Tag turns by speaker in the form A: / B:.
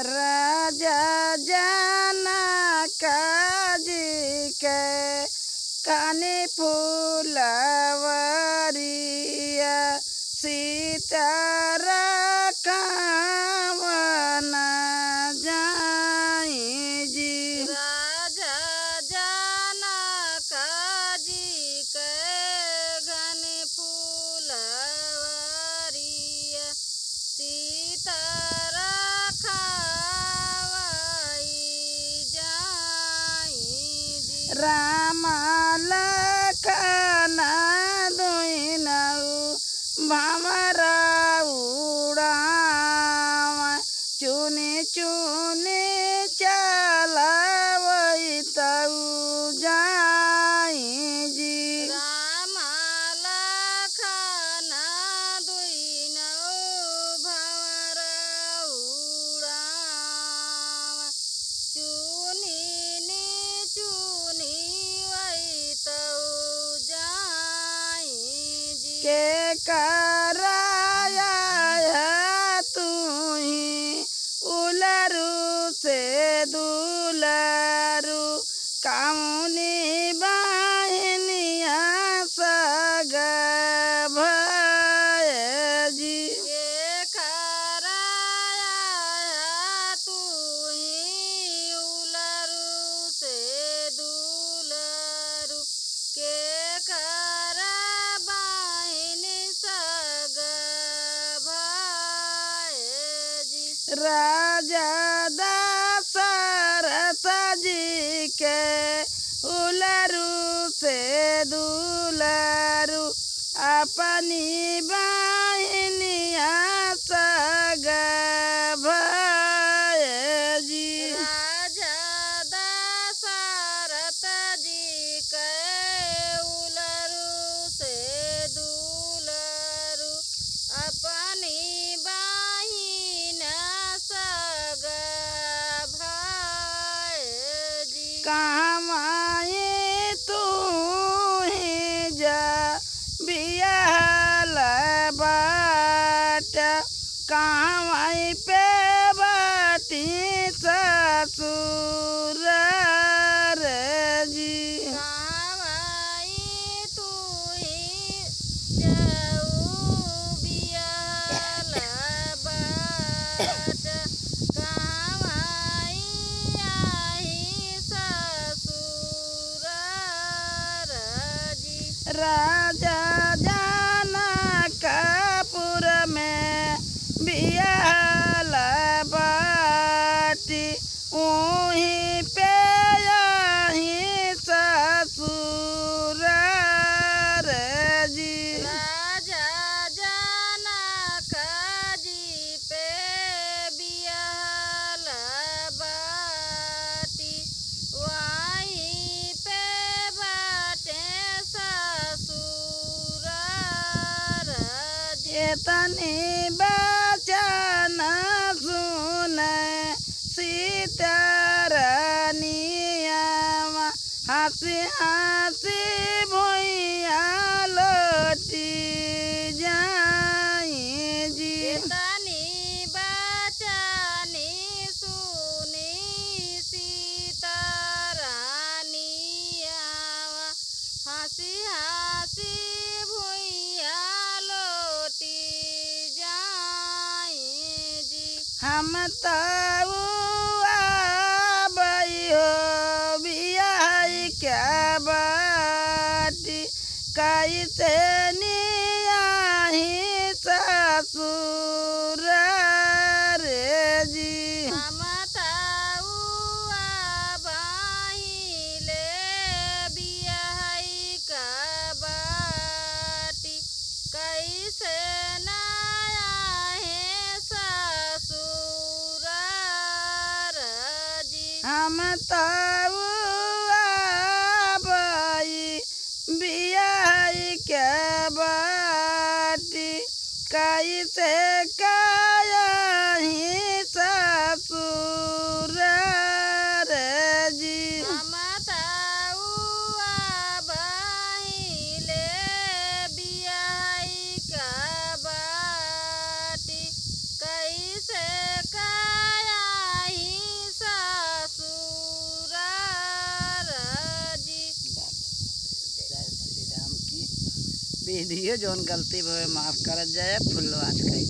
A: राजा जनक जी के काने फुलवरिया सीता रखवन जाई जी।
B: राजा जनक जी के घने फुलवरिया सीता
A: राम लखन दुइनऊ भमरा उड़ाव चुनी चुनी चलवैतऊ जाई जी।
B: राम लखन दुइनऊ भमरा उड़ाव चुनी
A: के कराया तुही उलरू से दुलरू कामुनी बहनिया सग भय जी।
B: के कराया तुही उलरू से दुलरू के
A: राजा दशरथ जी के उलरू से दुलरू अपनी बहनिया सग भय जी।
B: राजा दशरथ जी के उलरू से दुलरू अपनी
A: कहमाए तू ही जा बियाहल बाट कहमाई पे बाटी ससुर जी।
B: कहमाई तू ही जाऊ बियाहल बाट
A: राजा जनकपुर में बियाहल बाटी वहीं पे यहीं ससुर जी।
B: राजा जनक जी पे बियाहल बाटी वहीं पे बाटे
A: तनी बचन सुने सीतारानिया हंसी हंसी भुइया लोटी जाई जी।
B: तनी बचनी सुनी सीतारानिया हंसी हंसी भुइया
A: हम तो हो बियाह क्या बाटी कैसे नियाही ससुर जी।
B: हम ले बियाह का बाटी कैसे
A: हम तो बियाह के बाटी कैसे कही ससुर जी।
B: हम ले बियाह का
A: वीडियो जौन गलती भवे माफ़ करत जाए फुल आज कही